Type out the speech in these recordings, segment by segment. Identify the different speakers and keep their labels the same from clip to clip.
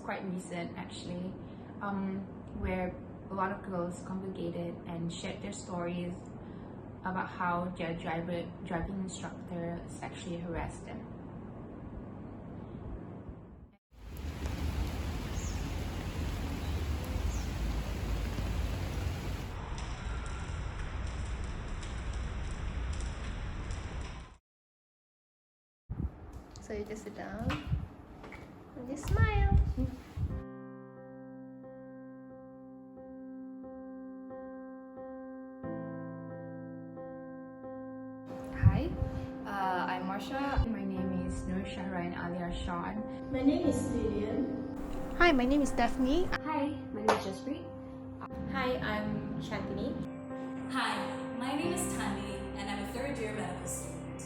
Speaker 1: quite recent actually, where a lot of girls congregated and shared their stories about how their driving instructor sexually harassed them.
Speaker 2: So you just sit down and just smile.
Speaker 3: Hi, I'm Marsha.
Speaker 1: My name is Nur Shahrain alias Sean.
Speaker 4: My name is Lillian.
Speaker 5: Hi, my name is Daphne.
Speaker 6: Hi, my name is Jaspreet.
Speaker 7: Hi, I'm Shantini.
Speaker 8: Hi, my name is Tanvi and I'm a third-year medical student.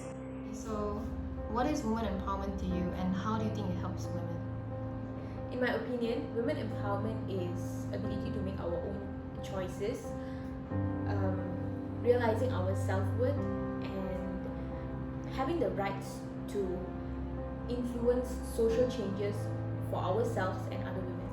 Speaker 2: So, what is women empowerment to you and how do you think it helps women?
Speaker 7: In my opinion, women empowerment is ability to make our own choices, realizing our self-worth, and having the rights to influence social changes for ourselves and other women.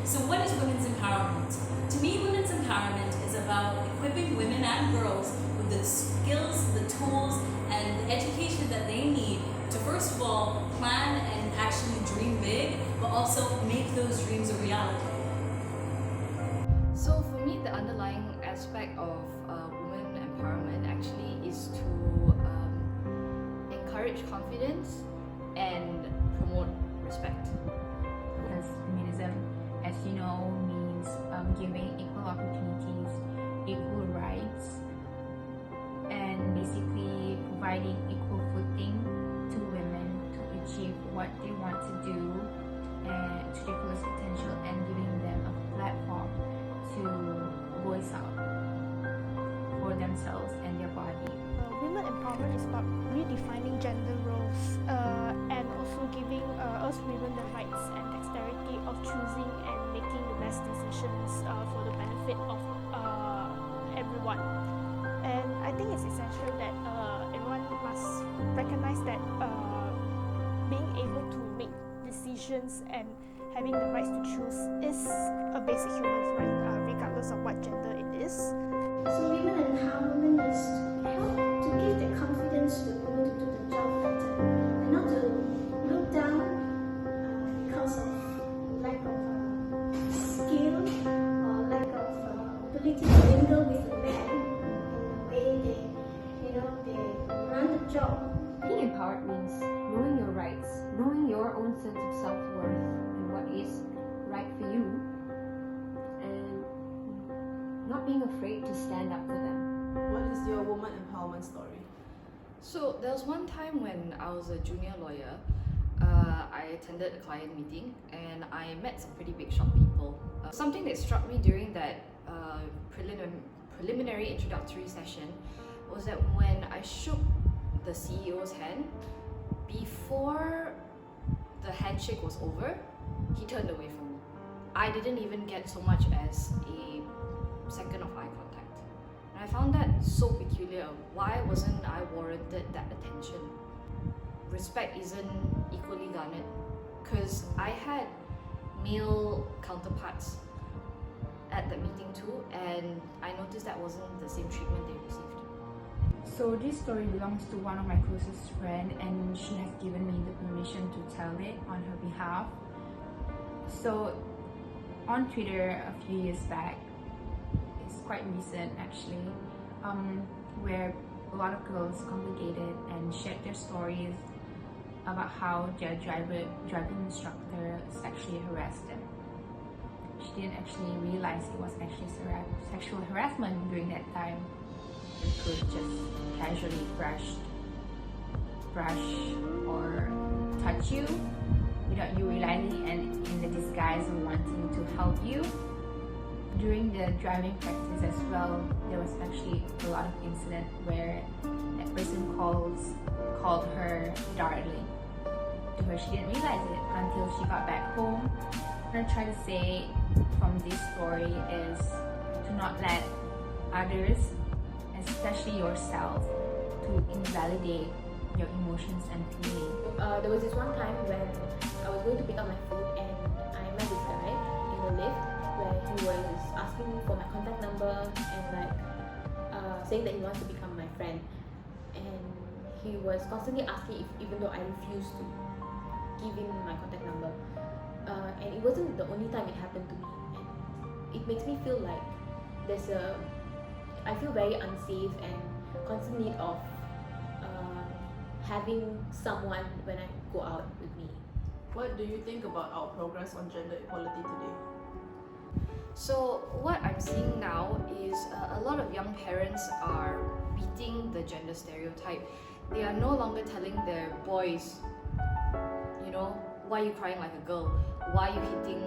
Speaker 8: So what is women's empowerment? To me, women's empowerment is about equipping women and girls with the skills, the tools, and the education that they need to first of all plan and actually dream big, but also make those dreams a reality.
Speaker 3: So for me, the underlying aspect of women empowerment actually is to encourage confidence and promote respect.
Speaker 1: Because feminism, as you know, means giving equal opportunities, equal rights, and basically providing equal footing to women to achieve what they want to do to their fullest potential, and giving them a platform to voice out for themselves and their body.
Speaker 5: Women empowerment is about redefining gender roles and also giving us women the rights and dexterity of choosing and making the best decisions for the benefit of everyone. And I think it's essential that everyone must recognize that being able to make decisions and having the rights to choose is a basic human right, regardless of what gender it is.
Speaker 4: So women empowerment is help to give the confidence to women to do the job better and not to look down because of lack of skill or lack of ability to mingle with the men in the way they run the job.
Speaker 6: Being empowered means knowing your rights, knowing your own sense of self-worth and what is right for you, and not being afraid to stand up for them.
Speaker 9: What is your woman empowerment story?
Speaker 3: So there was one time when I was a junior lawyer, I attended a client meeting and I met some pretty big shot people. Something that struck me during that preliminary introductory session was that when I shook the CEO's hand, before the handshake was over, he turned away from me. I didn't even get so much as a second of eye contact. And I found that so peculiar. Why wasn't I warranted that attention? Respect isn't equally garnered, because I had male counterparts at the meeting too, and I noticed that wasn't the same treatment they received.
Speaker 1: So this story belongs to one of my closest friends, and she has given me the permission to tell it on her behalf. So on Twitter a few years back, it's quite recent actually, where a lot of girls congregated and shared their stories about how their driving instructor sexually harassed them. She didn't actually realize it was actually sexual harassment during that time. It could just casually brush or touch you without you realizing, and in the disguise of wanting to help you. During the driving practice as well, there was actually a lot of incident where that person called her darling to her. She didn't realize it until she got back home. What I'm trying to say from this story is to not let others, especially yourself, to invalidate your emotions and feelings.
Speaker 7: There was this one time when I was going to pick up my food and was asking for my contact number and like saying that he wants to become my friend, and he was constantly asking if even though I refused to give him my contact number, and it wasn't the only time it happened to me, and it makes me feel like I feel very unsafe and constant need of having someone when I go out with me.
Speaker 9: What do you think about our progress on gender equality today?
Speaker 3: So what I'm seeing now is a lot of young parents are beating the gender stereotype. They are no longer telling their boys, you know, why are you crying like a girl? Why are you hitting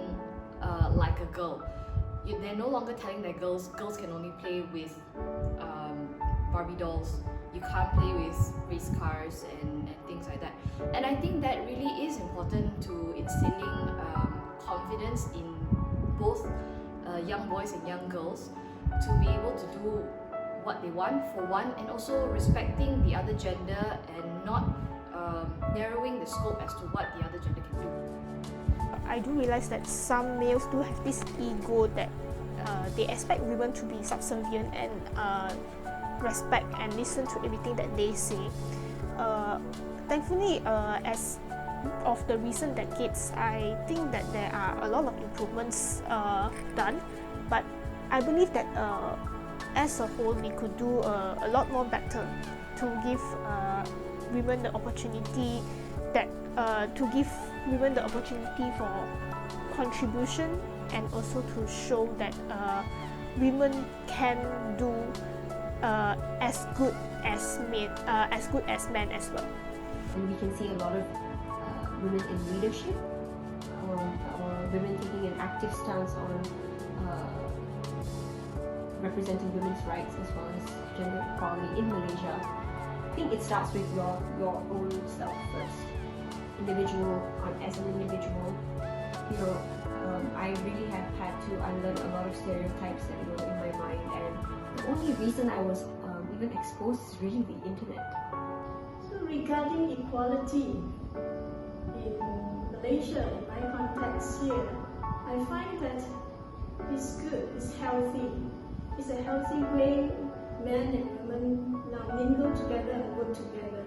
Speaker 3: like a girl? They're no longer telling their girls can only play with Barbie dolls. You can't play with race cars and things like that. And I think that really is important to instilling confidence in both young boys and young girls to be able to do what they want for one, and also respecting the other gender and not narrowing the scope as to what the other gender can do.
Speaker 5: I do realize that some males do have this ego that they expect women to be subservient and respect and listen to everything that they say. Thankfully, as of the recent decades, I think that there are a lot of improvements done, but I believe that as a whole we could do a lot more better to give women the opportunity for contribution, and also to show that women can do as good as men as well.
Speaker 6: And we can see a lot of women in leadership, or women taking an active stance on representing women's rights as well as gender equality in Malaysia. I think it starts with your own self first. As an individual, you know, I really have had to unlearn a lot of stereotypes that were in my mind, and the only reason I was even exposed is really the internet.
Speaker 4: So regarding equality in Malaysia, in my context here, I find that it's good, it's healthy. It's a healthy way men and women now mingle together and work together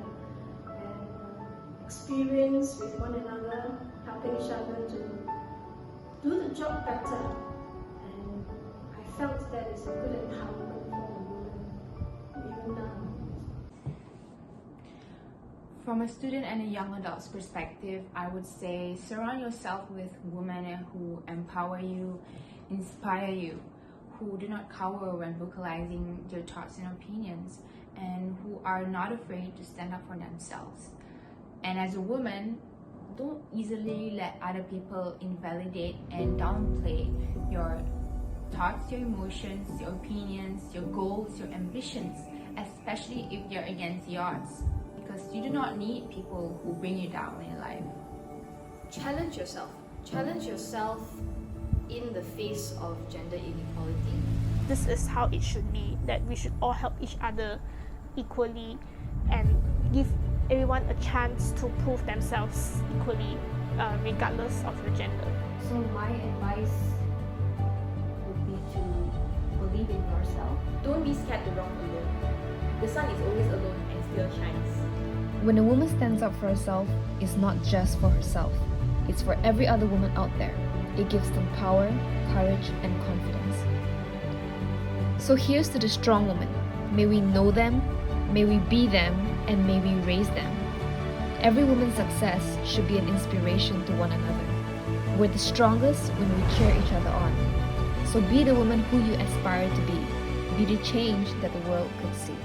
Speaker 4: and experience with one another, helping each other to do the job better. And I felt that it's a good empowerment for the women, even now.
Speaker 1: From a student and a young adult's perspective, I would say surround yourself with women who empower you, inspire you, who do not cower when vocalizing their thoughts and opinions, and who are not afraid to stand up for themselves. And as a woman, don't easily let other people invalidate and downplay your thoughts, your emotions, your opinions, your goals, your ambitions, especially if they're against the odds. Because you do not need people who bring you down in life.
Speaker 3: Challenge yourself. Challenge yourself in the face of gender inequality.
Speaker 5: This is how it should be, that we should all help each other equally and give everyone a chance to prove themselves equally, regardless of your gender.
Speaker 6: So my advice would be to believe in yourself.
Speaker 7: Don't be scared to rock alone. The sun is always alone and still shines.
Speaker 10: When a woman stands up for herself, it's not just for herself. It's for every other woman out there. It gives them power, courage, and confidence. So here's to the strong women. May we know them, may we be them, and may we raise them. Every woman's success should be an inspiration to one another. We're the strongest when we cheer each other on. So be the woman who you aspire to be. Be the change that the world could see.